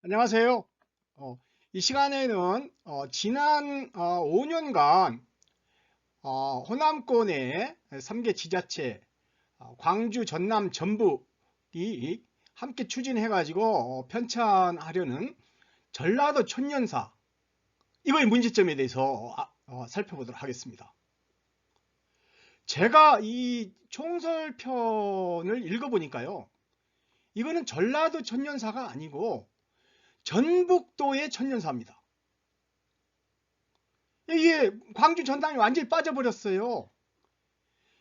안녕하세요. 이 시간에는 지난 5년간 호남권의 3개 지자체, 광주, 전남, 전북이 함께 추진해가지고 편찬하려는 전라도 천년사, 이거의 문제점에 대해서 살펴보도록 하겠습니다. 제가 이 총설편을 읽어보니까요, 이거는 전라도 천년사가 아니고 전북도의 천년사입니다. 이게 광주 전남이 완전히 빠져버렸어요.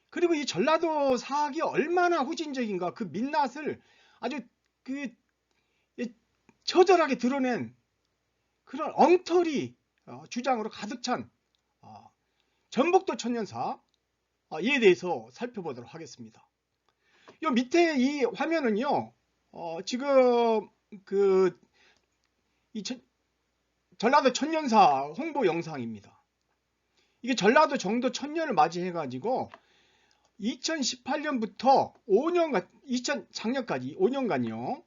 그리고 이 전라도 사학이 얼마나 후진적인가, 그 민낯을 아주 그 처절하게 드러낸 그런 엉터리 주장으로 가득 찬 전북도 천년사, 이에 대해서 살펴보도록 하겠습니다. 이 밑에 이 화면은요, 지금 이 전라도 천년사 홍보 영상입니다. 이게 전라도 정도 천년을 맞이해가지고 2018년부터 5년간, 작년까지 5년간요,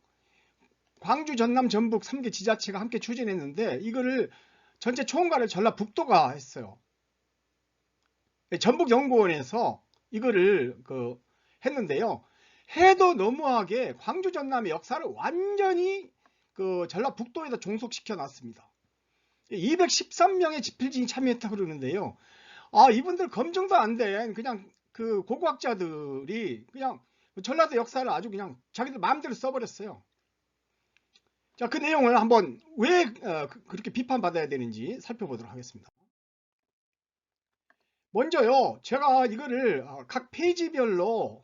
광주, 전남, 전북 3개 지자체가 함께 추진했는데, 이거를 전체 총괄을 전라북도가 했어요. 전북연구원에서 이거를 했는데요. 해도 너무하게 광주, 전남의 역사를 완전히 전라북도에다 종속시켜 놨습니다. 213명의 집필진이 참여했다고 그러는데요. 이분들 검증도 안 된 그냥 그 고고학자들이 그냥 전라도 역사를 아주 그냥 자기들 마음대로 써버렸어요. 자, 그 내용을 한번 왜 그렇게 비판받아야 되는지 살펴보도록 하겠습니다. 먼저요, 제가 이거를 각 페이지별로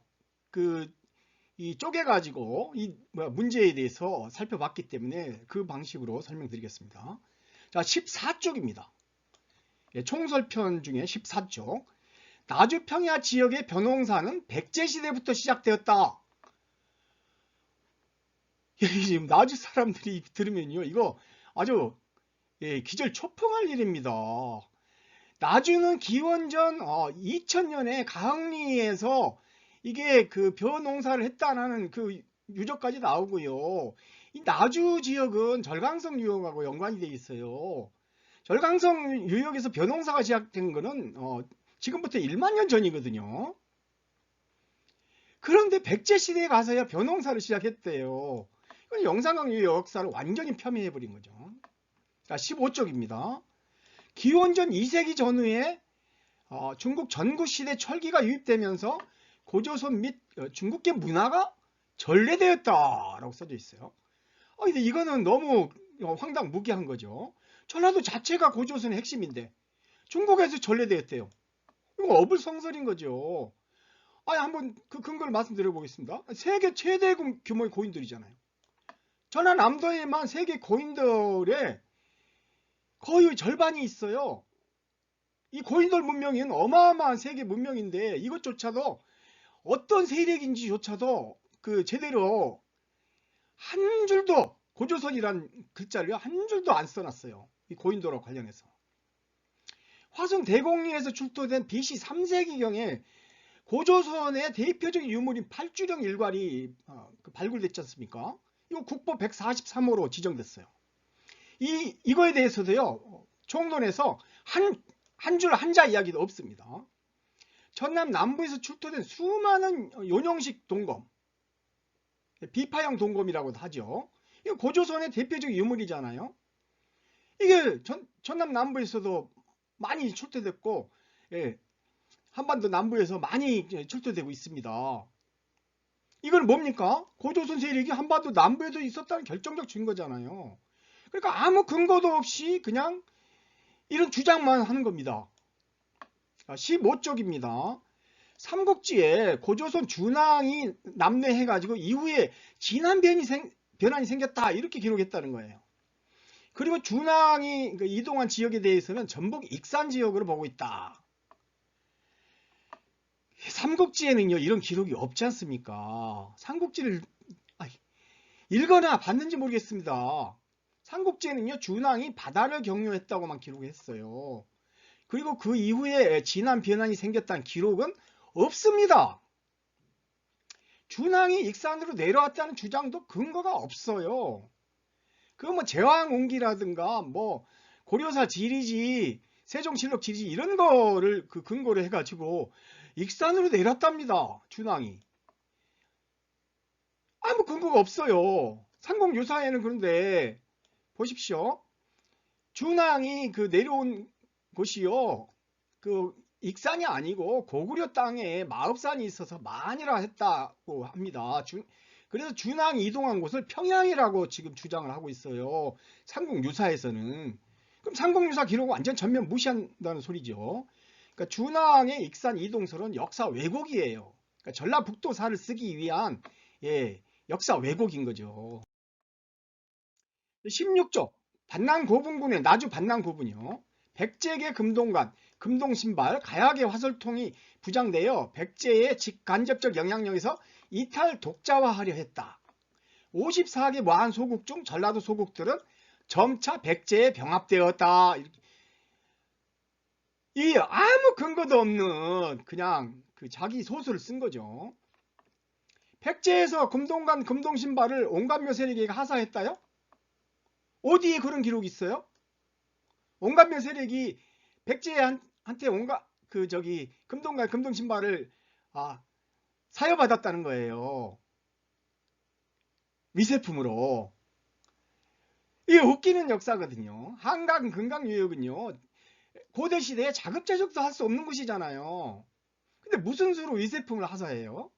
이 쪼개가지고 이 문제에 대해서 살펴봤기 때문에 그 방식으로 설명드리겠습니다. 자, 14쪽입니다. 총설편 중에 14쪽. 나주평야 지역의 벼농사는 백제시대부터 시작되었다. 지금 나주 사람들이 들으면요, 이거 아주 기절초풍할 일입니다. 나주는 기원전 2000년에 가흥리에서 이게 그 벼농사를 했다는 그 유적까지 나오고요. 이 나주 지역은 절강성 유역하고 연관이 되어 있어요. 절강성 유역에서 벼농사가 시작된 거는 지금부터 1만 년 전이거든요. 그런데 백제시대에 가서야 벼농사를 시작했대요. 이건 영산강 유역 역사를 완전히 폄훼해버린 거죠. 자, 15쪽입니다. 기원전 2세기 전후에 중국 전구시대 철기가 유입되면서 고조선 및 중국계 문화가 전래되었다라고 써져 있어요. 근데 이거는 너무 황당무계한 거죠. 전라도 자체가 고조선의 핵심인데 중국에서 전래되었대요. 이거 어불성설인 거죠. 한번 그 근거를 말씀드려 보겠습니다. 세계 최대 규모의 고인돌이잖아요. 전라남도에만 세계 고인돌의 거의 절반이 있어요. 이 고인돌 문명은 어마어마한 세계 문명인데 이것조차도 어떤 세력인지조차도 제대로 한 줄도, 고조선이란 글자를 한 줄도 안 써놨어요. 이 고인돌과 관련해서. 화성 대공리에서 출토된 BC 3세기경에 고조선의 대표적인 유물인 팔주령 일괄이 발굴됐지 않습니까? 이거 국보 143호로 지정됐어요. 이거에 대해서도요, 총론에서 한 줄 한자 이야기도 없습니다. 전남 남부에서 출토된 수많은 요령식 동검, 비파형 동검이라고도 하죠. 이거 고조선의 대표적인 유물이잖아요. 이게 전남 남부에서도 많이 출토됐고, 한반도 남부에서 많이 출토되고 있습니다. 이건 뭡니까? 고조선 세력이 한반도 남부에도 있었다는 결정적 증거잖아요. 그러니까 아무 근거도 없이 그냥 이런 주장만 하는 겁니다. 15쪽입니다. 삼국지에 고조선 준왕이 남래해가지고 이후에 진한 변환이 생겼다, 이렇게 기록했다는 거예요. 그리고 준왕이 이동한 지역에 대해서는 전북 익산 지역으로 보고 있다. 삼국지에는요, 이런 기록이 없지 않습니까? 삼국지를 읽거나 봤는지 모르겠습니다. 삼국지에는요, 준왕이 바다를 경유했다고만 기록했어요. 그리고 그 이후에 진한 변환이 생겼다는 기록은 없습니다. 준왕이 익산으로 내려왔다는 주장도 근거가 없어요. 그 뭐 제왕옹기라든가 뭐 고려사 지리지, 세종실록 지리지 이런 거를 그 근거로 해가지고 익산으로 내렸답니다. 준왕이. 아무 근거가 없어요. 삼국유사에는. 그런데 보십시오. 준왕이 그 내려온 곳이요, 그 익산이 아니고 고구려 땅에 마읍산이 있어서 만이라 했다고 합니다. 그래서 준왕이 이동한 곳을 평양이라고 지금 주장을 하고 있어요. 삼국유사에서는. 그럼 삼국유사 기록을 완전 전면 무시한다는 소리죠. 그러니까 준왕의 익산 이동설은 역사 왜곡이에요. 그러니까 전라북도사를 쓰기 위한, 예, 역사 왜곡인 거죠. 16조 반낭고분군의 나주 반낭고분이요. 백제계 금동관, 금동신발, 가야계 화설통이 부장되어 백제의 직간접적 영향력에서 이탈 독자화하려 했다. 54개 무한 소국 중 전라도 소국들은 점차 백제에 병합되었다. 이 아무 근거도 없는 그냥 그 자기 소설을 쓴 거죠. 백제에서 금동관, 금동신발을 온갖 묘세력에게 하사했다요? 어디에 그런 기록이 있어요? 온갖 묘세력이 백제한테 온갖 그 저기 금동관, 금동신발을 사여받았다는 거예요. 위세품으로. 이게 웃기는 역사거든요. 한강 금강유역은요, 고대시대에 자급자족도 할 수 없는 곳이잖아요. 근데 무슨 수로 위세품을 하사해요?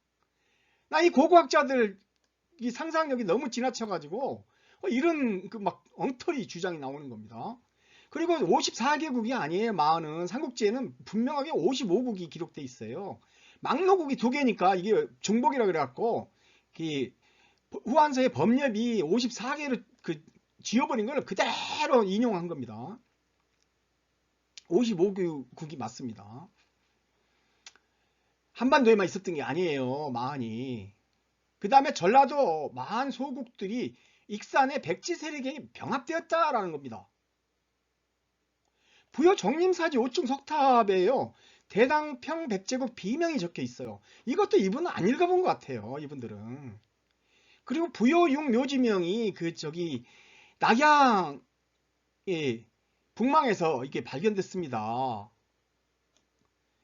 나 이 고고학자들 이 상상력이 너무 지나쳐가지고 이런 그 막 엉터리 주장이 나오는 겁니다. 그리고 54개국이 아니에요. 마흔은 삼국지에는 분명하게 55국이 기록돼 있어요. 막노국이 2개니까 이게 중복이라 그래갖고 후한서의 법률이 54개를 그 지워버린 걸 그대로 인용한 겁니다. 55국이 맞습니다. 한반도에만 있었던 게 아니에요. 마흔이. 그 다음에 전라도 마흔 소국들이 익산의 백지 세력에 병합되었다라는 겁니다. 부여 정림사지 5층 석탑에요, 대당평 백제국 비명이 적혀 있어요. 이것도 이분은 안 읽어본 것 같아요. 이분들은. 그리고 부여용 묘지명이 그 저기 낙양 북망에서 이게 발견됐습니다.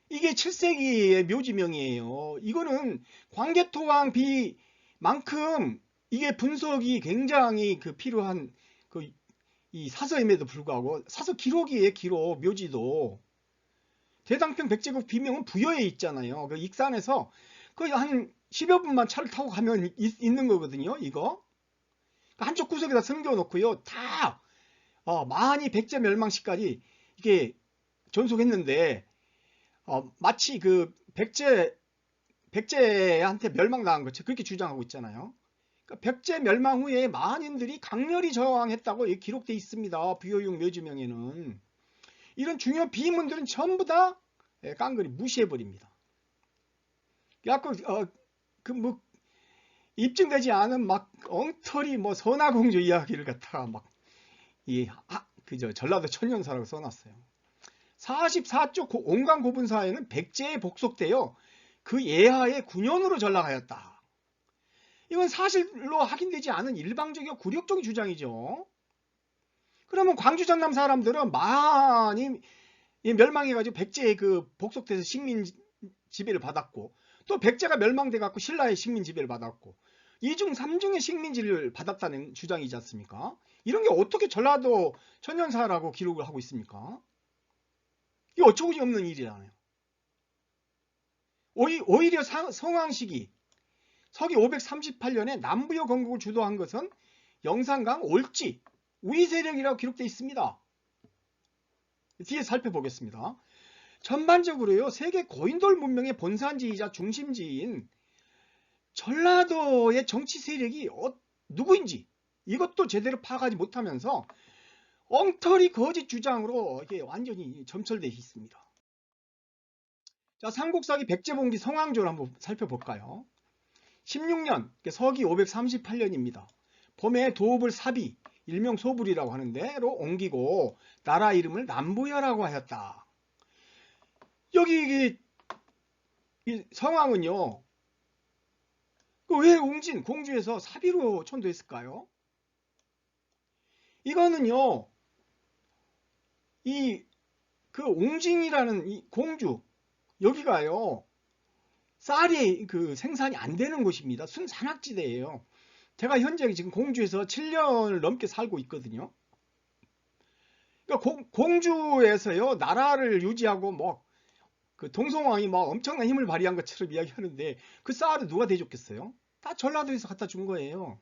이게 7세기의 묘지명이에요. 이거는 광개토왕 비만큼 이게 분석이 굉장히 그 필요한 이 사서임에도 불구하고 사서 기록이에요. 기록 묘지도. 대당평 백제국 비명은 부여에 있잖아요. 그 익산에서 거의 한 10여 분만 차를 타고 가면 있는 거거든요. 이거 한쪽 구석에다 숨겨 놓고요, 다 만이 백제 멸망시까지 이게 전속했는데, 마치 그 백제한테 멸망당한 것처럼 그렇게 주장하고 있잖아요. 그러니까 백제 멸망 후에 만인들이 강렬히 저항했다고 기록되어 있습니다. 부여용 묘지명에는. 이런 중요 비문들은 전부 다 깡그리 무시해버립니다. 그래갖고 뭐 입증되지 않은 막 엉터리 뭐 선화공주 이야기를 갖다가 막 그저 전라도 천년사라고 써놨어요. 44쪽 온강고분사에는 백제에 복속되어 그 예하의 9년으로 전락하였다. 이건 사실로 확인되지 않은 일방적이고 굴욕적인 주장이죠. 그러면 광주 전남 사람들은 많이 멸망해가지고 백제에 그 복속돼서 식민 지배를 받았고, 또 백제가 멸망돼갖고 신라의 식민 지배를 받았고, 2중 3중의 식민지를 받았다는 주장이지 않습니까? 이런 게 어떻게 전라도 천년사라고 기록을 하고 있습니까? 이게 어처구니 없는 일이잖아요. 오히려 성왕시기 서기 538년에 남부여 건국을 주도한 것은 영산강 올지 우위 세력이라고 기록되어 있습니다. 뒤에 살펴보겠습니다. 전반적으로요, 세계 고인돌 문명의 본산지이자 중심지인 전라도의 정치 세력이 누구인지 이것도 제대로 파악하지 못하면서 엉터리 거짓 주장으로 이게 완전히 점철되어 있습니다. 자, 삼국사기 백제봉기 성왕조를 한번 살펴볼까요? 16년, 서기 538년입니다. 봄에 도읍을 사비, 일명 소불이라고 하는데로 옮기고 나라 이름을 남부여라고 하였다. 여기 이 성왕은요, 왜 웅진, 공주에서 사비로 천도했을까요? 이거는요, 이 그 옹진이라는 이 공주, 여기가요 쌀이 그 생산이 안 되는 곳입니다. 순산악지대예요. 제가 현재 지금 공주에서 7년을 넘게 살고 있거든요. 그러니까 공주에서요 나라를 유지하고 뭐 그 동성왕이 막 엄청난 힘을 발휘한 것처럼 이야기하는데, 그 쌀을 누가 대줬겠어요? 다 전라도에서 갖다 준 거예요.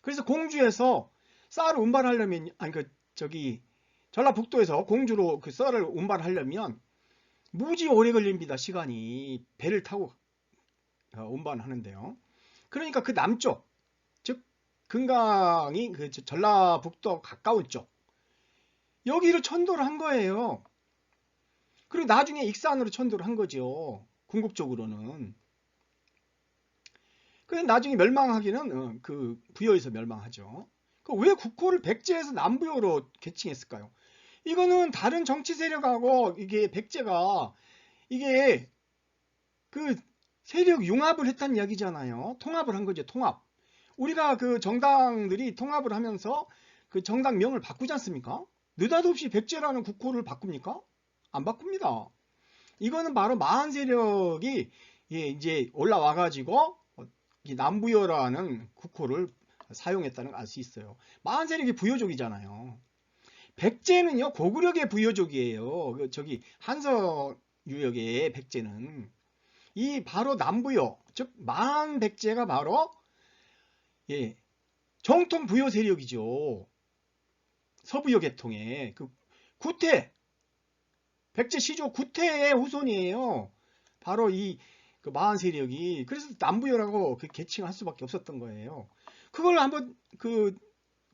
그래서 공주에서 쌀을 운반하려면, 아니 그 저기 전라북도에서 공주로 그 쌀을 운반하려면 무지 오래 걸립니다. 시간이. 배를 타고 운반하는데요. 그러니까 그 남쪽, 즉 금강이 그 전라북도 가까운 쪽, 여기로 천도를 한 거예요. 그리고 나중에 익산으로 천도를 한 거죠. 궁극적으로는. 그래 나중에 멸망하기는 그 부여에서 멸망하죠. 왜 국호를 백제에서 남부여로 개칭했을까요? 이거는 다른 정치 세력하고 이게 백제가 이게 그 세력 융합을 했다는 이야기잖아요. 통합을 한 거죠. 통합. 우리가 그 정당들이 통합을 하면서 그 정당명을 바꾸지 않습니까? 느닷없이 백제라는 국호를 바꿉니까? 안 바꿉니다. 이거는 바로 마한 세력이 이제 올라와 가지고 이 남부여라는 국호를 사용했다는 걸 알 수 있어요. 마한 세력이 부여족이잖아요. 백제는요 고구려계 부여족이에요. 저기 한서 유역의 백제는 이 바로 남부여, 즉 마한 백제가 바로 정통 부여 세력이죠. 서부여 계통의 그 구태, 백제 시조 구태의 후손이에요. 바로 그 마한 세력이. 그래서 남부여라고 그 계칭할 수밖에 없었던 거예요. 그걸 한번 그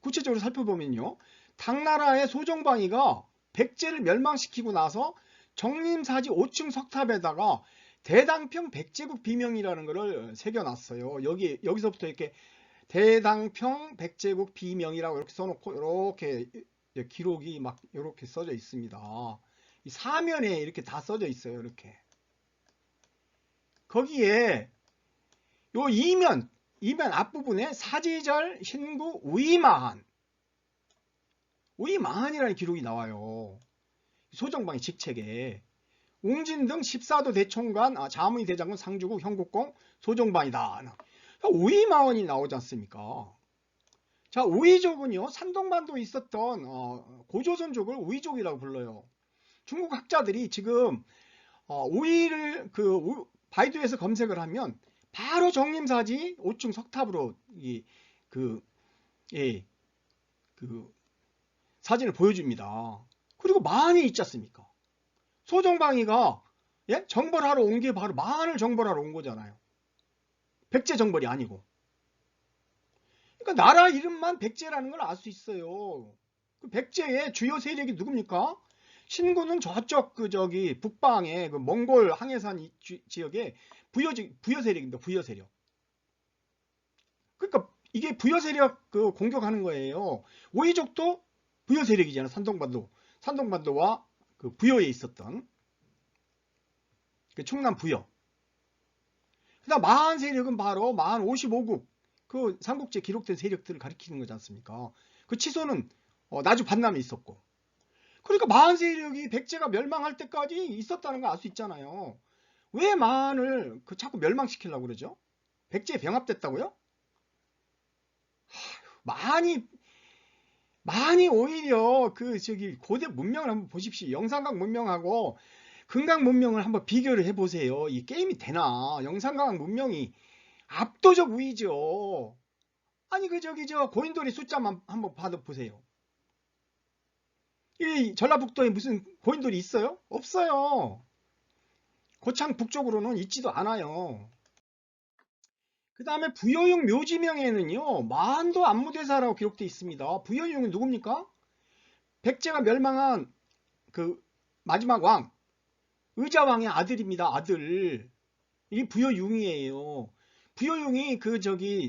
구체적으로 살펴보면요, 당나라의 소정방이가 백제를 멸망시키고 나서 정림사지 5층 석탑에다가 대당평 백제국 비명이라는 것을 새겨놨어요. 여기서부터 이렇게 대당평 백제국 비명이라고 이렇게 써놓고 이렇게 기록이 막 이렇게 써져 있습니다. 이 사면에 이렇게 다 써져 있어요. 이렇게. 거기에 요 이면 앞부분에 사지절 신구 우이마한이라는 기록이 나와요. 소정방의 직책에 웅진 등 14도 대총관, 자문위 대장군 상주국 형국공 소정방이다. 우이마한이 나오지 않습니까? 자, 우이족은요 산동반도에 있었던 고조선족을 우이족이라고 불러요. 중국 학자들이 지금 우이를 바이두에서 검색을 하면 바로 정림사지 5층 석탑으로 그 사진을 보여줍니다. 그리고 마한이 있지 않습니까? 소정방이가 정벌하러 온 게 바로 마한을 정벌하러 온 거잖아요. 백제 정벌이 아니고. 그러니까 나라 이름만 백제라는 걸 알 수 있어요. 그 백제의 주요 세력이 누굽니까? 신구는 저쪽 북방의 그 몽골 항해산 지역의 부여 세력입니다. 부여 세력. 그러니까 이게 부여 세력 공격하는 거예요. 오이족도 부여 세력이잖아요. 산동반도와 그 부여에 있었던 그 충남 부여. 그다음 마한 세력은 바로 마한 55국 그 삼국지에 기록된 세력들을 가리키는 거지 않습니까? 그 치소는 나주 반남에 있었고. 그러니까 마한 세력이 백제가 멸망할 때까지 있었다는 걸 알 수 있잖아요. 왜 마한을 자꾸 멸망시키려고 그러죠? 백제에 병합됐다고요? 마한이 오히려 고대 문명을 한번 보십시오. 영산각 문명하고 금강 문명을 한번 비교를 해보세요. 이 게임이 되나? 영산각 문명이 압도적 우위죠. 아니 고인돌이 숫자만 한번 받아보세요. 이 전라북도에 무슨 고인돌이 있어요? 없어요. 고창 북쪽으로는 있지도 않아요. 그 다음에 부여용 묘지명에는요 마한도 안무대사라고 기록되어 있습니다. 부여용은 누굽니까? 백제가 멸망한 그 마지막 왕 의자왕의 아들입니다. 아들. 이 부여용이에요. 부여용이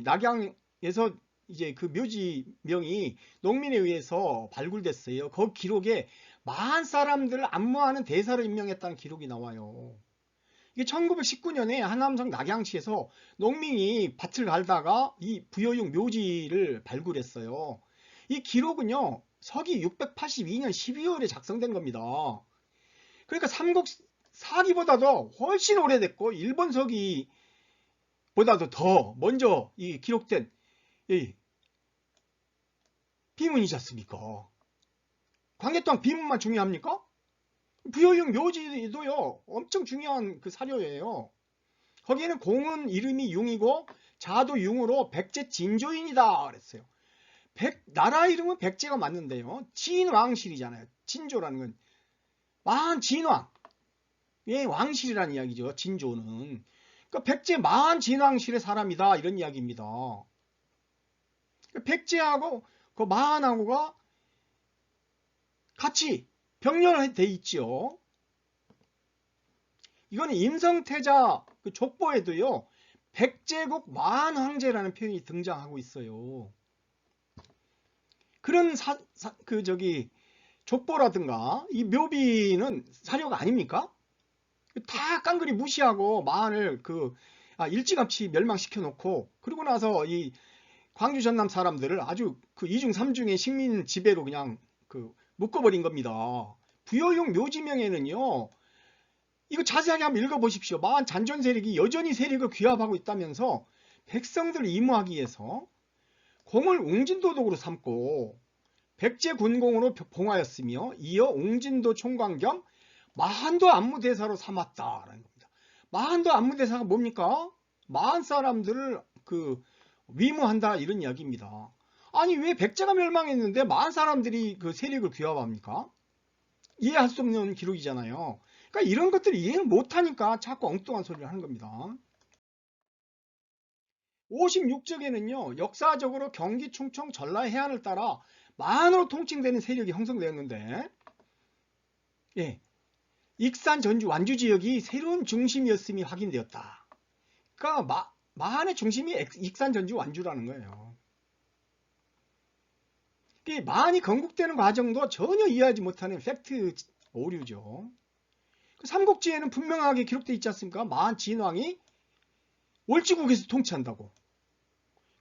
낙양에서 이제 그 묘지명이 농민에 의해서 발굴됐어요. 그 기록에 마한 사람들을 안무하는 대사로 임명했다는 기록이 나와요. 이게 1919년에 하남성 낙양시에서 농민이 밭을 갈다가 이 부여용 묘지를 발굴했어요. 이 기록은요, 서기 682년 12월에 작성된 겁니다. 그러니까 삼국 사기보다도 훨씬 오래됐고, 일본 서기보다도 더 먼저 이 기록된 이 비문이지 않습니까? 광해토왕 비문만 중요합니까? 부여용 묘지도요, 엄청 중요한 그 사료예요. 거기에는 공은 이름이 융이고 자도 융으로 백제 진조인이다 그랬어요. 나라 이름은 백제가 맞는데요. 진왕실이잖아요. 진조라는 건 만 진왕. 예, 왕실이라는 이야기죠. 진조는. 그러니까 백제 만 진왕실의 사람이다 이런 이야기입니다. 백제하고 그 만하고가 같이 병렬돼 있죠. 이거는 임성태자 그 족보에도요. 백제국 만황제라는 표현이 등장하고 있어요. 그런 족보라든가 이 묘비는 사료가 아닙니까? 다 깡그리 무시하고 만을 일찌감치 멸망시켜 놓고, 그러고 나서 이 광주 전남 사람들을 아주 그 이중 삼중의 식민 지배로 그냥 묶어버린 겁니다. 부여용 묘지명에는요, 이거 자세하게 한번 읽어보십시오. 만 잔존 세력이 여전히 세력을 귀합하고 있다면서 백성들을 임무하기 위해서 공을 웅진도독으로 삼고 백제 군공으로 봉하였으며 이어 웅진도 총관 겸 마한도 안무대사로 삼았다라는 겁니다. 마한도 안무대사가 뭡니까? 마한 사람들을 위무한다 이런 이야기입니다. 아니 왜 백제가 멸망했는데 마한 사람들이 그 세력을 귀합합니까? 이해할 수 없는 기록이잖아요. 그러니까 이런 것들을 이해를 못하니까 자꾸 엉뚱한 소리를 하는 겁니다. 56쪽에는요, 역사적으로 경기, 충청, 전라의 해안을 따라 만으로 통칭되는 세력이 형성되었는데, 예, 익산, 전주, 완주 지역이 새로운 중심이었음이 확인되었다. 그러니까 만의 중심이 익산, 전주, 완주라는 거예요. 만이 건국되는 과정도 전혀 이해하지 못하는 팩트 오류죠. 삼국지에는 분명하게 기록되어 있지 않습니까? 만 진왕이 월지국에서 통치한다고.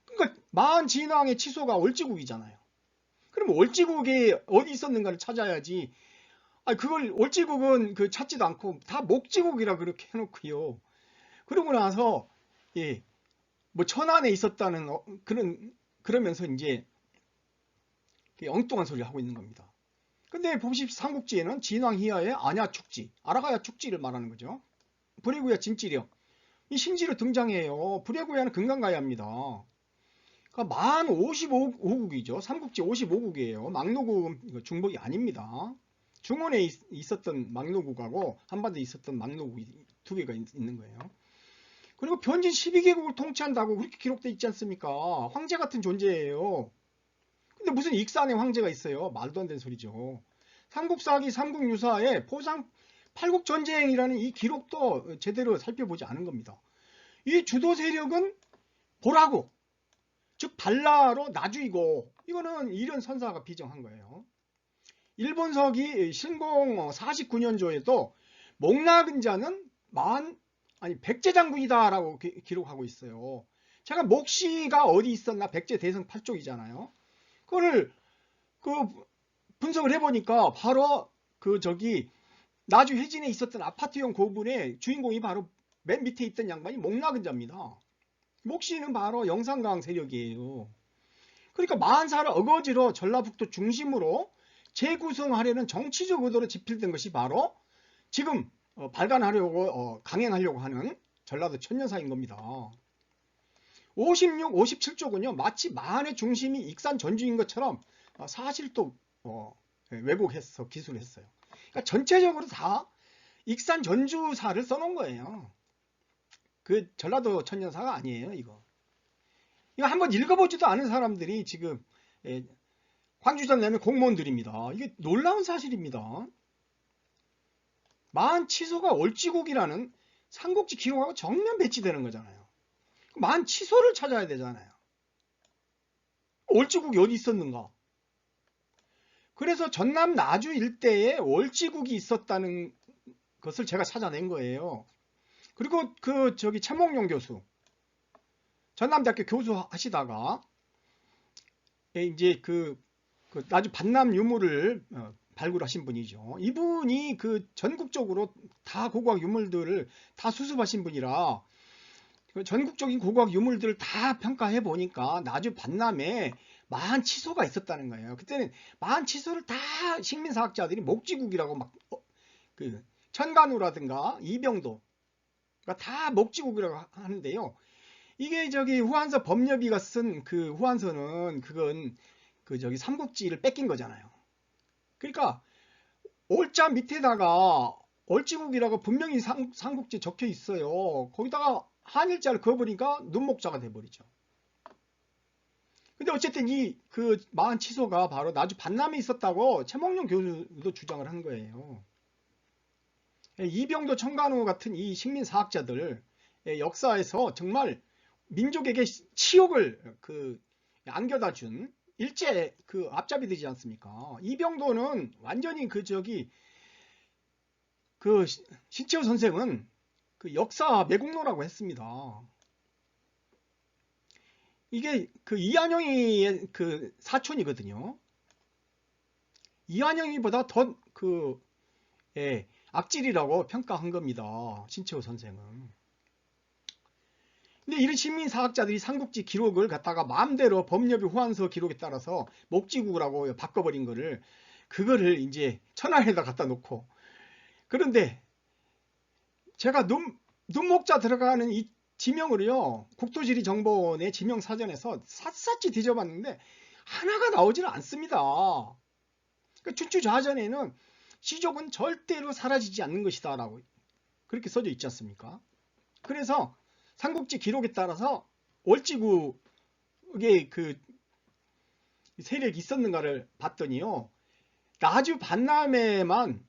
그러니까 만 진왕의 치소가 월지국이잖아요. 그럼 월지국이 어디 있었는가를 찾아야지. 그걸 월지국은 찾지도 않고 다 목지국이라 그렇게 해놓고요. 그러고 나서 뭐 천안에 있었다는 그러면서 이제 엉뚱한 소리를 하고 있는 겁니다. 근데 보십시오. 삼국지에는 진왕희하의 안야축지, 아라가야 축지를 말하는 거죠. 불의구야 진찌령, 이 신지로 등장해요. 불의구야는 금강가야입니다. 그러니까 만 55국이죠. 삼국지 55국이에요. 막노국 중복이 아닙니다. 중원에 있었던 막노국하고 한반도에 있었던 막노국이 두 개가 있는 거예요. 그리고 변진 12개국을 통치한다고 그렇게 기록되어 있지 않습니까? 황제 같은 존재예요. 근데 무슨 익산에 황제가 있어요? 말도 안 되는 소리죠. 삼국사기 삼국유사에 포상 팔국전쟁이라는 이 기록도 제대로 살펴보지 않은 겁니다. 이 주도 세력은 보라고, 즉 발라로 나주이고, 이거는 이련 선사가 비정한 거예요. 일본서기 신공 49년조에도 목나근자는 백제장군이다라고 기록하고 있어요. 제가 목시가 어디 있었나, 백제 대성 8쪽이잖아요. 그거를 분석을 해보니까 바로 나주 회진에 있었던 아파트형 고분의 주인공이 바로 맨 밑에 있던 양반이 목나근자입니다. 목시는 바로 영산강 세력이에요. 그러니까 만사를 어거지로 전라북도 중심으로 재구성하려는 정치적 의도로 집필된 것이 바로 지금 발간하려고 강행하려고 하는 전라도 천년사인 겁니다. 56, 57쪽은요 마치 만의 중심이 익산 전주인 것처럼 사실도 왜곡해서 기술했어요. 그러니까 전체적으로 다 익산 전주사를 써놓은 거예요. 그 전라도 천년사가 아니에요. 이거 한번 읽어보지도 않은 사람들이 지금 광주전 내면 공무원들입니다. 이게 놀라운 사실입니다. 만 치소가 월지국이라는 삼국지 기록하고 정면 배치되는 거잖아요. 만 치소를 찾아야 되잖아요. 월지국이 어디 있었는가? 그래서 전남 나주 일대에 월지국이 있었다는 것을 제가 찾아낸 거예요. 그리고 최몽룡 교수, 전남대학교 교수 하시다가 이제 그 나주 반남 유물을 발굴하신 분이죠. 이분이 그 전국적으로 다 고고학 유물들을 다 수습하신 분이라 그 전국적인 고고학 유물들을 다 평가해 보니까 나주 반남에 만치소가 있었다는 거예요. 그때는 만치소를 다 식민사학자들이 목지국이라고 막 그 천간우라든가 이병도가 다 목지국이라고 하는데요. 이게 저기 후한서 법여비가 쓴 그 후한서는 그건 그 저기 삼국지를 뺏긴 거잖아요. 그러니까 올자 밑에다가 얼지국이라고 분명히 삼국지 적혀 있어요. 거기다가 한일자를 그어버리니까 눈목자가 돼버리죠. 근데 어쨌든 이 그 만치소가 바로 나주 반남에 있었다고 최몽룡 교수도 주장을 한 거예요. 이병도 천간호 같은 이 식민사학자들 역사에서 정말 민족에게 치욕을 그 안겨다 준 일제 그 앞잡이 되지 않습니까? 이병도는 완전히 그 저기 그 신채호 선생은 그 역사 매국노라고 했습니다. 이게 그 이한영이의 그 사촌이거든요. 이한영이보다 더 그 악질이라고 평가한 겁니다. 신채호 선생은. 근데 이런 식민사학자들이 삼국지 기록을 갖다가 마음대로 법여비 후한서 기록에 따라서 목지국이라고 바꿔버린 그거를 이제 천안에다 갖다 놓고 그런데 제가 눈목자 들어가는 이 지명으로요 국토지리정보원의 지명사전에서 샅샅이 뒤져봤는데 하나가 나오지는 않습니다. 그러니까 춘추좌전에는 시족은 절대로 사라지지 않는 것이다 라고 그렇게 써져 있지 않습니까? 그래서 삼국지 기록에 따라서 월지국의 그 세력이 있었는가를 봤더니요 나주 반남에만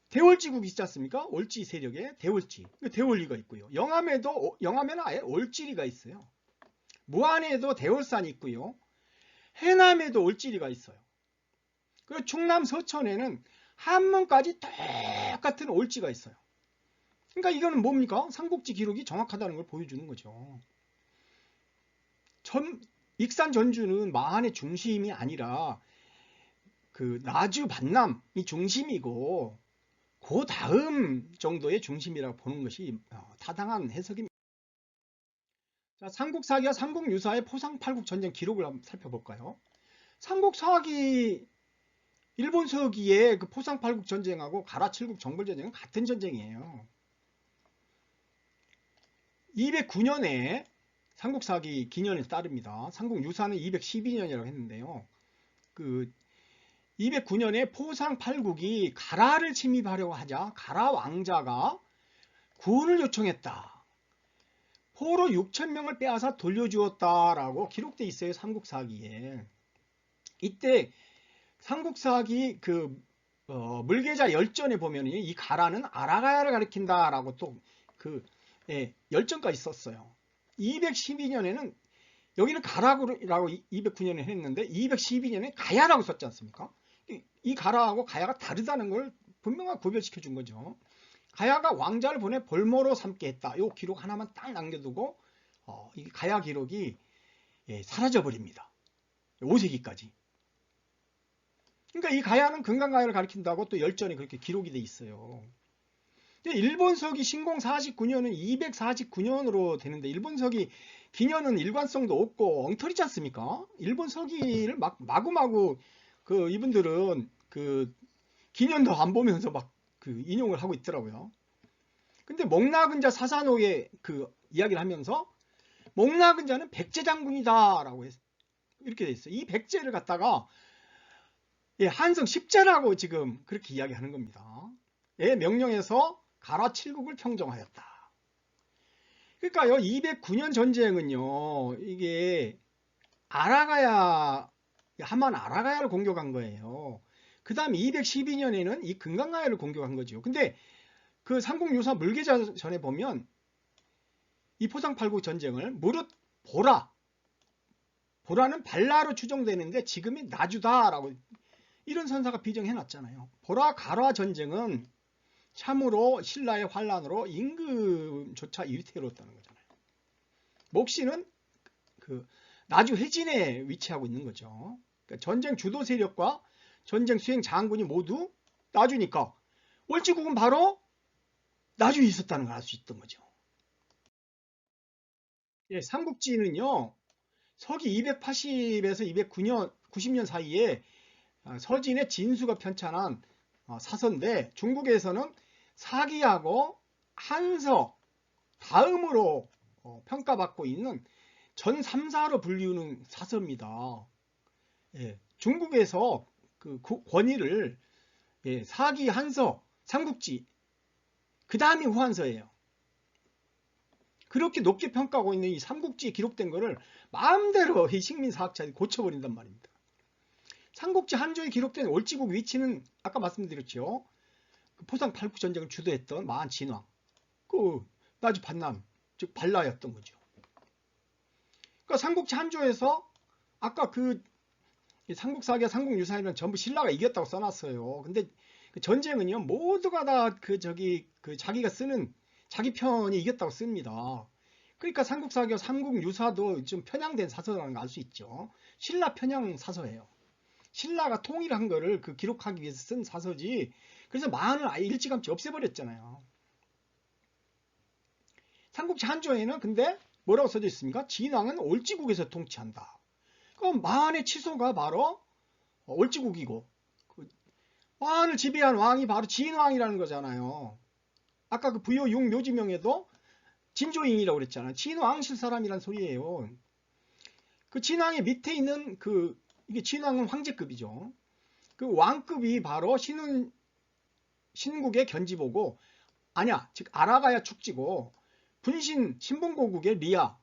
대월지국이 있지 않습니까? 월지 세력에 대월지, 대월리가 있고요. 영암에는 아예 월지리가 있어요. 무안에도 대월산이 있고요. 해남에도 월지리가 있어요. 그리고 충남 서천에는 한문까지 똑같은 월지가 있어요. 그러니까 이거는 뭡니까? 삼국지 기록이 정확하다는 걸 보여주는 거죠. 익산 전주는 마한의 중심이 아니라 그 나주 반남이 중심이고 그 다음 정도의 중심이라고 보는 것이 타당한 해석입니다. 자, 삼국사기와 삼국유사의 포상팔국 전쟁 기록을 한번 살펴볼까요? 삼국사기 일본 서기의 그 포상팔국 전쟁하고 가라칠국 정벌전쟁은 같은 전쟁이에요. 209년에 삼국사기 기년에 따릅니다. 삼국유사는 212년이라고 했는데요. 그 209년에 포상팔국이 가라를 침입하려고 하자 가라 왕자가 구원을 요청했다. 포로 6,000명을 빼앗아 돌려주었다라고 기록되어 있어요. 삼국사기에. 이때 삼국사기 그 물계자 열전에 보면 이 가라는 아라가야를 가리킨다라고 또 그 열전까지 썼어요. 212년에는 여기는 가라라고 209년에 했는데 212년에 가야라고 썼지 않습니까? 이 가라하고 가야가 다르다는 걸 분명하게 구별시켜 준 거죠. 가야가 왕자를 보내 볼모로 삼게 했다. 이 기록 하나만 딱 남겨두고 이 가야 기록이 사라져 버립니다. 5세기까지. 그러니까 이 가야는 금강가야를 가리킨다고 또 열전에 그렇게 기록이 돼 있어요. 일본서기 신공 49년은 249년으로 되는데 일본서기 기년은 일관성도 없고 엉터리지 않습니까? 일본서기를 마구마구 그 이분들은 그 기년도 안 보면서 막 그 인용을 하고 있더라고요. 근데 목나근자 사산옥의 그 이야기를 하면서 목나근자는 백제 장군이다라고 이렇게 돼 있어요. 이 백제를 갖다가 한성 십제라고 지금 그렇게 이야기하는 겁니다. 명령해서 가라 칠국을 평정하였다. 그러니까요 209년 전쟁은요 이게 하만 아라가야를 공격한 거예요. 그 다음 212년에는 이 금강가야를 공격한 거죠. 근데 그 삼국유사 물계자전에 보면 이 포상팔국 전쟁을 무릇 보라는 발라로 추정되는데 지금이 나주다라고 이런 선사가 비정해 놨잖아요. 보라 가라 전쟁은 참으로 신라의 환란으로 임금조차 위태로웠다는 거잖아요. 목시는 그 나주 해진에 위치하고 있는 거죠. 그러니까 전쟁 주도 세력과 전쟁 수행 장군이 모두 나주니까 월지국은 바로 나주에 있었다는 걸 알 수 있던 거죠. 예, 삼국지는요, 서기 280에서 290년 사이에 서진의 진수가 편찬한 사서인데, 중국에서는 사기하고 한서 다음으로 평가받고 있는 전 3사로 불리우는 사서입니다. 예, 중국에서 그 권위를 사기, 한서, 삼국지, 그 다음이 후한서예요. 그렇게 높게 평가하고 있는 이 삼국지에 기록된 거를 마음대로 이 식민사학자들이 고쳐버린단 말입니다. 삼국지 한조에 기록된 월지국 위치는 아까 말씀드렸죠. 그 포상 팔국 전쟁을 주도했던 마한 진왕, 그 나주 반남, 즉 발라였던 거죠. 그러니까 삼국지 한조에서 아까 그 삼국사기와 삼국유사에는 전부 신라가 이겼다고 써놨어요. 근데 그 전쟁은요, 모두가 다 자기가 쓰는 자기 편이 이겼다고 씁니다. 그러니까 삼국사기와 삼국유사도 좀 편향된 사서라는 걸 알 수 있죠. 신라 편향 사서예요. 신라가 통일한 거를 그 기록하기 위해서 쓴 사서지. 그래서 만을 아예 일찌감치 없애버렸잖아요. 삼국지 한조에는 근데 뭐라고 써져 있습니까? 진왕은 올지국에서 통치한다. 그럼 만의 치소가 바로 올지국이고, 만을 지배한 왕이 바로 진왕이라는 거잖아요. 아까 그 부여 6 묘지명에도 진조잉이라고 그랬잖아요. 진왕실 사람이란 소리예요. 그 진왕의 밑에 있는 이게 진왕은 황제급이죠. 그 왕급이 바로 신국의 견지보고, 즉 아라가야 축지고, 분신 신분고국의 리아,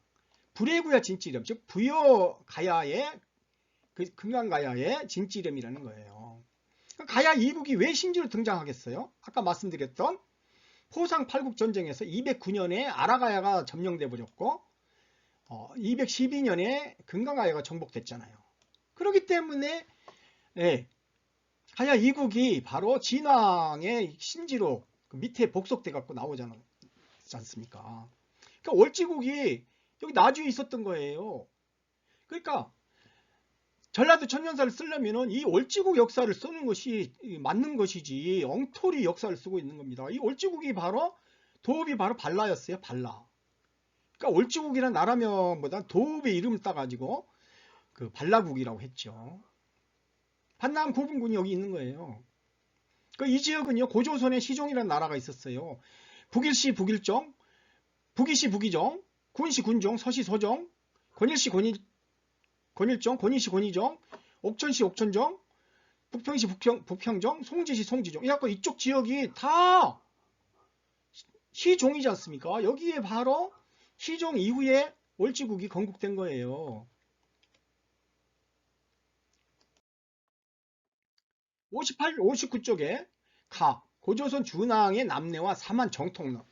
불해구야 진찌렴, 즉 부여가야의 금강가야의 진찌렴이라는 거예요. 가야 이국이 왜 신지로 등장하겠어요? 아까 말씀드렸던 포상 팔국 전쟁에서 209년에 아라가야가 점령돼 버렸고 212년에 금강가야가 정복됐잖아요. 그렇기 때문에 가야 이국이 바로 진왕의 신지로 그 밑에 복속돼 갖고 나오지 않습니까? 그러니까 월지국이 여기 나주에 있었던 거예요. 그러니까 전라도 천년사를 쓰려면은 이 월지국 역사를 쓰는 것이 맞는 것이지 엉터리 역사를 쓰고 있는 겁니다. 이 월지국이 바로 도읍이 바로 발라였어요. 발라. 그러니까 월지국이란 나라명보다 도읍의 이름을 따가지고 그 발라국이라고 했죠. 반남 고분군이 여기 있는 거예요. 그러니까 이 지역은요, 고조선에 시종이라는 나라가 있었어요. 북일시 북일정, 북이시 북이정, 군시 군정, 서시 서정, 권일시 권일정, 권이시 권이정, 옥천시 옥천정, 북평시 북평정, 송지시 송지정. 이래갖고 이쪽 지역이 다 시종이지 않습니까? 여기에 바로 시종 이후에 월지국이 건국된 거예요. 59쪽에 고조선 준왕의 남내와 사만 정통로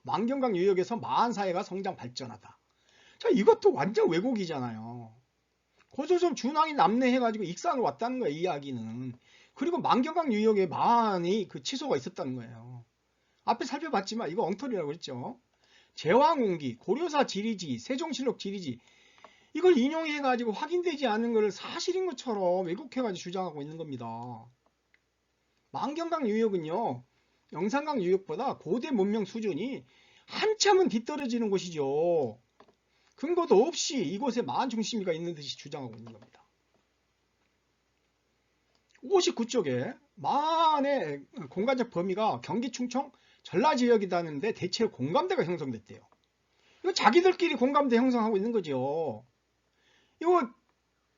만경강 유역에서 마한사회가 성장 발전하다. 자, 이것도 완전 왜곡이잖아요. 고조선 준왕이 남내해가지고 익산으로 왔다는 거예요, 이 이야기는. 그리고 만경강 유역에 마한이 그 치소가 있었다는 거예요. 앞에 살펴봤지만 이거 엉터리라고 그랬죠. 제왕운기, 고려사 지리지, 세종실록 지리지, 이걸 인용해가지고 확인되지 않은 것을 사실인 것처럼 왜곡해가지고 주장하고 있는 겁니다. 만경강 유역은요, 영산강 유역보다 고대 문명 수준이 한참은 뒤떨어지는 곳이죠. 근거도 없이 이곳에 마한 중심이가 있는 듯이 주장하고 있는 겁니다. 59쪽에 마한의 공간적 범위가 경기 충청 전라 지역이다는데 대체 공감대가 형성됐대요. 이거 자기들끼리 공감대 형성하고 있는 거죠. 이거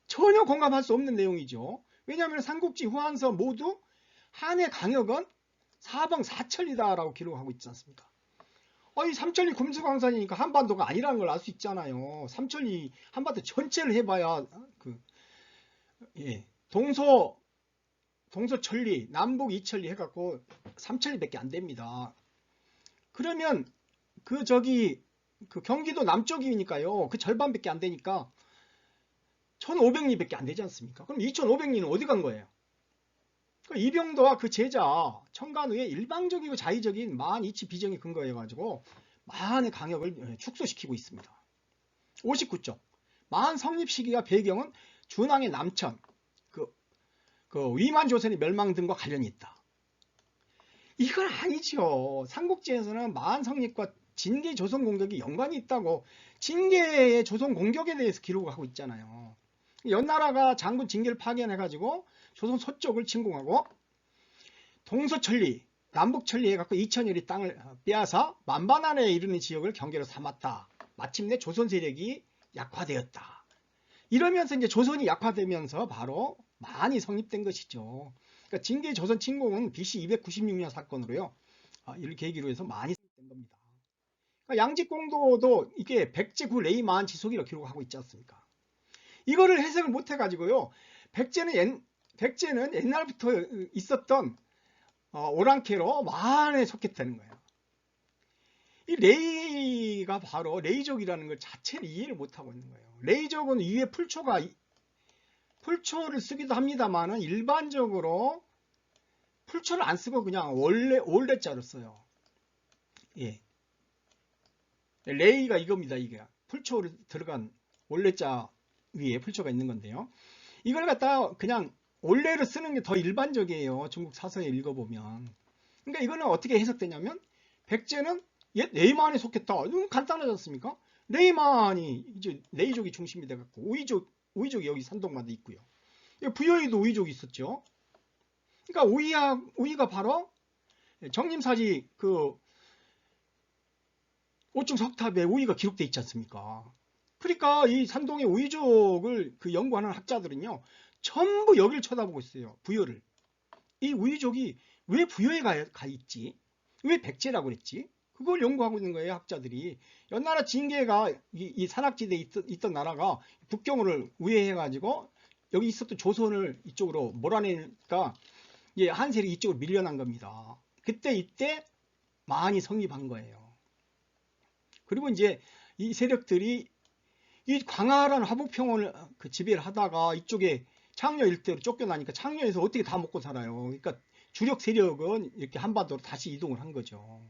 전혀 공감할 수 없는 내용이죠. 왜냐하면 삼국지 후한서 모두 한의 강역은 사방 사천리다라고 기록하고 있지 않습니까? 이 삼천리 금수강산이니까 한반도가 아니라는 걸 알 수 있잖아요. 삼천리 한반도 전체를 해봐야 동서천리, 남북 이천리 해갖고 삼천리밖에 안 됩니다. 그러면 그 경기도 남쪽이니까요. 그 절반밖에 안 되니까 1500리밖에 안 되지 않습니까? 그럼 2500리는 어디 간 거예요? 이병도와 그 제자 청간우의 일방적이고 자의적인 마한 이치 비정에 근거해가지고 마한의 강역을 축소시키고 있습니다. 59쪽 마한 성립 시기와 배경은 준왕의 남천, 그 위만 조선의 멸망 등과 관련이 있다. 이건 아니죠. 삼국지에서는 마한 성립과 진계 조선 공격이 연관이 있다고 진계의 조선 공격에 대해서 기록을 하고 있잖아요. 연나라가 장군 진계를 파견해가지고 조선 서쪽을 침공하고 동서천리, 남북천리 해갖고 2000여리 땅을 빼앗아 만반안에 이르는 지역을 경계로 삼았다. 마침내 조선 세력이 약화되었다. 이러면서 이제 조선이 약화되면서 바로 많이 성립된 것이죠. 그러니까 진계 조선 침공은 BC 296년 사건으로요. 이를 계기로 해서 많이 성립된 겁니다. 그러니까 양직공도도 이게 백제9 레이만 지속이라고 기록하고 있지 않습니까? 이거를 해석을 못 해가지고요. 백제는 옛날부터 있었던 오랑캐로 만에 속했다는 거예요. 이 레이가 바로 레이족이라는 걸 자체를 이해를 못하고 있는 거예요. 레이족은 위에 풀초를 쓰기도 합니다만은 일반적으로 풀초를 안 쓰고 그냥 올레자로 써요. 예. 레이가 이겁니다. 이게 풀초를 들어간 올레자 위에 풀초가 있는 건데요. 이걸 갖다가 그냥 올레로 쓰는 게 더 일반적이에요. 중국 사서에 읽어보면. 그러니까 이거는 어떻게 해석되냐면 백제는 옛 레이만에 속했다. 너무 간단하지 않습니까? 레이만이 이제 레이족이 중심이 돼갖고 우이족이 여기 산동만도 있고요. 부여에도 우이족이 있었죠. 그러니까 우이가 바로 정림사지 그 오충 석탑에 우이가 기록돼 있지 않습니까? 그러니까 이 산동의 우이족을 그 연구하는 학자들은요, 전부 여기를 쳐다보고 있어요. 부여를. 이 우이족이 왜 부여에 가 있지? 왜 백제라고 그랬지? 그걸 연구하고 있는 거예요, 학자들이. 연나라 진계가 이 산악지대에 있던 나라가 북경을 우회해가지고 여기 있었던 조선을 이쪽으로 몰아내니까 한 세력이 이쪽으로 밀려난 겁니다. 이때 많이 성립한 거예요. 그리고 이제 이 세력들이 이 광활한 화북평원을 지배를 하다가 이쪽에 창녀 일대로 쫓겨나니까 창녀에서 어떻게 다 먹고 살아요. 그러니까 주력 세력은 이렇게 한반도로 다시 이동을 한 거죠.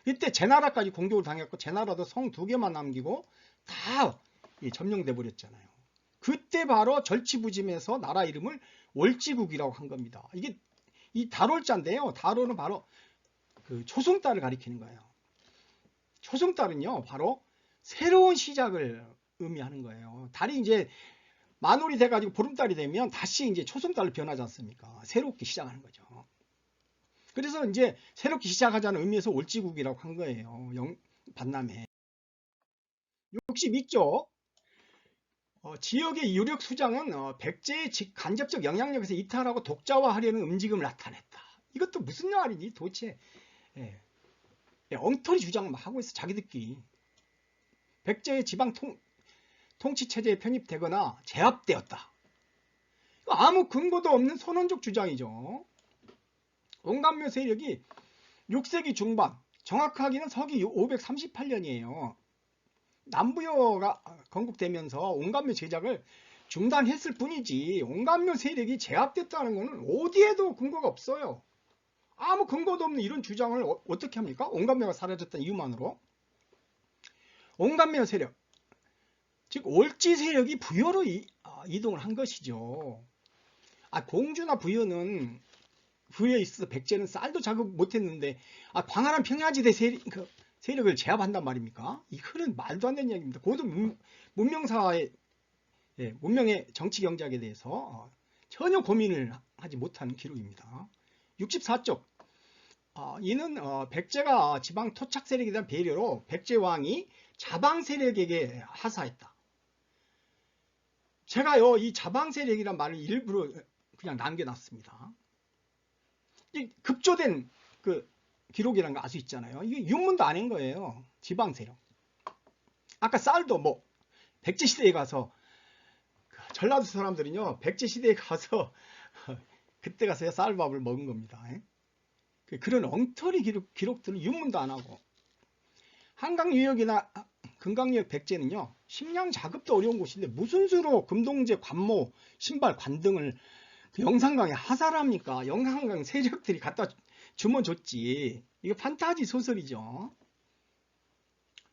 이때 제나라까지 공격을 당했고 제나라도 성 2개만 남기고 다 점령돼 버렸잖아요. 그때 바로 절치부짐해서 나라 이름을 월지국이라고 한 겁니다. 이게 이 달월자인데요. 달월은 바로 그 초승달을 가리키는 거예요. 초승달은요, 바로 새로운 시작을 의미하는 거예요. 달이 이제 만월이 돼가지고 보름달이 되면 다시 이제 초승달로 변하지 않습니까? 새롭게 시작하는 거죠. 그래서 이제 새롭게 시작하자는 의미에서 월지국이라고 한 거예요. 반남에. 62쪽. 지역의 유력 수장은 백제의 간접적 영향력에서 이탈하고 독자화하려는 움직임을 나타냈다. 이것도 무슨 말이니 도대체. 엉터리 주장을 막 하고 있어, 자기들끼리. 백제의 지방 통치체제에 편입되거나 제압되었다. 아무 근거도 없는 선언적 주장이죠. 온감묘 세력이 6세기 중반, 정확하게는 서기 538년이에요. 남부여가 건국되면서 온감묘 제작을 중단했을 뿐이지 온감묘 세력이 제압됐다는 것은 어디에도 근거가 없어요. 아무 근거도 없는 이런 주장을 어떻게 합니까? 온감묘가 사라졌다는 이유만으로. 온감묘 세력, 즉 월지 세력이 부여로 이동을 한 것이죠. 공주나 부여는 부여에 있어서 백제는 쌀도 자급 못했는데 광활한 평야지대 세력을 제압한단 말입니까? 이거는 말도 안 되는 이야기입니다. 고도 문명사의 문명의 정치 경제학에 대해서 전혀 고민을 하지 못하는 기록입니다. 64쪽. 이는 백제가 지방 토착 세력에 대한 배려로 백제왕이 자방 세력에게 하사했다. 제가요 이 자방 세력이란 말을 일부러 그냥 남겨놨습니다. 이 급조된 그 기록이라는 거 알 수 있잖아요. 이게 윤문도 아닌 거예요. 지방 세력. 아까 쌀도 뭐 백제 시대에 가서 전라도 사람들은요 백제 시대에 가서 그때 가서야 쌀밥을 먹은 겁니다. 그런 엉터리 기록들을 윤문도 안 하고. 한강 유역이나 금강 유역 백제는요 식량 자급도 어려운 곳인데 무슨 수로 금동제, 관모, 신발, 관등을 그 영산강에 하사합니까? 영산강 세력들이 갖다 주면 줬지. 이거 판타지 소설이죠.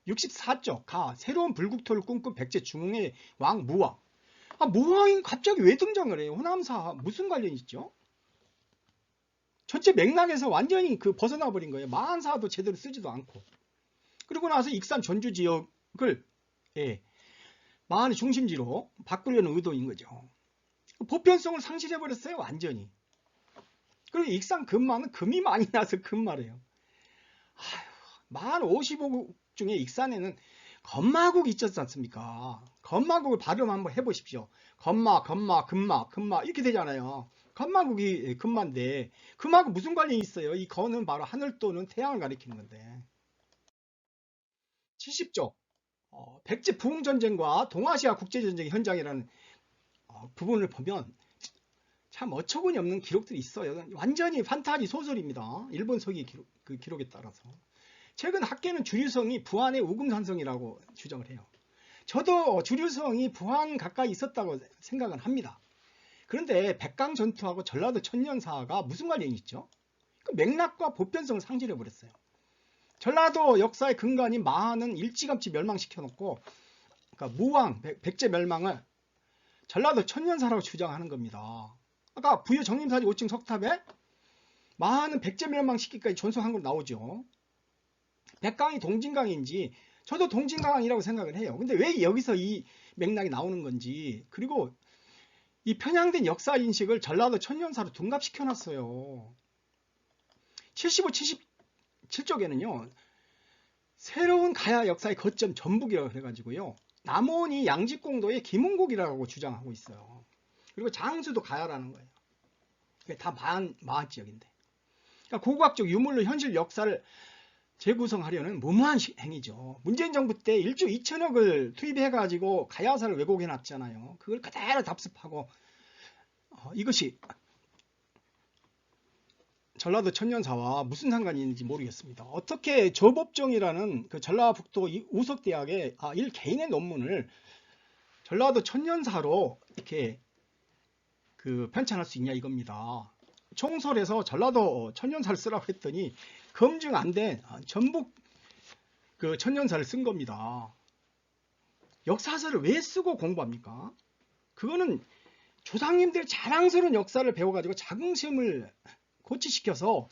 64쪽 가 새로운 불국토를 꿈꾼 백제 중흥의 왕 무왕. 무왕이 갑자기 왜 등장을 해요? 호남사 무슨 관련이 있죠? 전체 맥락에서 완전히 벗어나 버린 거예요. 마한사도 제대로 쓰지도 않고. 그리고 나서 익산 전주 지역을 마한의 중심지로 바꾸려는 의도인 거죠. 보편성을 상실해 버렸어요. 완전히. 그리고 익산 금마는 금이 많이 나서 금마래요. 마한 55국 중에 익산에는 건마국이 있었지 않습니까? 건마국을 발음 한번 해보십시오. 건마, 금마 이렇게 되잖아요. 건마국이 금마인데 금하고 무슨 관련이 있어요? 이 건은 바로 하늘 또는 태양을 가리키는 건데. 70조 백제 부흥전쟁과 동아시아 국제전쟁의 현장이라는 부분을 보면 참 어처구니 없는 기록들이 있어요. 완전히 판타지 소설입니다. 일본 서기 기록에 따라서. 최근 학계는 주류성이 부안의 우금산성이라고 주장을 해요. 저도 주류성이 부안 가까이 있었다고 생각은 합니다. 그런데 백강전투하고 전라도 천년사가 무슨 관련이 있죠? 그 맥락과 보편성을 상실해 버렸어요. 전라도 역사의 근간인 마한은 일찌감치 멸망시켜놓고 그러니까 무왕, 백제 멸망을 전라도 천년사라고 주장하는 겁니다. 아까 부여 정림사지 5층 석탑에 마한은 백제 멸망시키기까지 존속한 걸 나오죠. 백강이 동진강인지 저도 동진강이라고 생각을 해요. 근데 왜 여기서 이 맥락이 나오는 건지, 그리고 이 편향된 역사 인식을 전라도 천년사로 둔갑시켜 놨어요. 75, 77쪽에는요 새로운 가야 역사의 거점 전북이라고 해가지고요 남원이 양직공도의 김은곡이라고 주장하고 있어요. 그리고 장수도 가야라는 거예요. 다 마한 지역인데, 그러니까 고고학적 유물로 현실 역사를 재구성하려는 무모한 행위죠. 문재인 정부 때 1조 2천억을 투입해가지고 가야사를 왜곡해 놨잖아요. 그걸 그대로 답습하고 이것이 전라도 천년사와 무슨 상관이 있는지 모르겠습니다. 어떻게 조법정이라는 그 전라북도 우석대학의 개인의 논문을 전라도 천년사로 이렇게 편찬할 수 있냐 이겁니다. 총설에서 전라도 천년사를 쓰라고 했더니 검증 안 된 전북 천년사를 쓴 겁니다. 역사서를 왜 쓰고 공부합니까? 그거는 조상님들의 자랑스러운 역사를 배워가지고 자긍심을 고취시켜서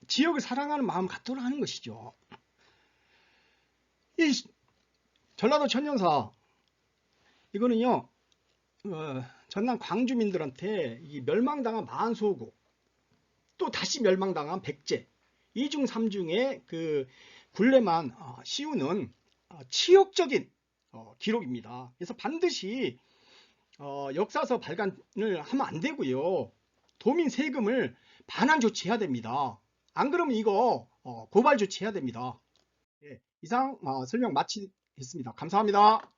지역을 사랑하는 마음 갖도록 하는 것이죠. 이 전라도 천년사 이거는요 전남 광주민들한테 이 멸망당한 마한소국, 또 다시 멸망당한 백제, 이중 삼중의 굴레만 씌우는 치욕적인 기록입니다. 그래서 반드시 역사서 발간을 하면 안 되고요. 도민 세금을 반환 조치해야 됩니다. 안 그러면 이거 고발 조치해야 됩니다. 이상 설명 마치겠습니다. 감사합니다.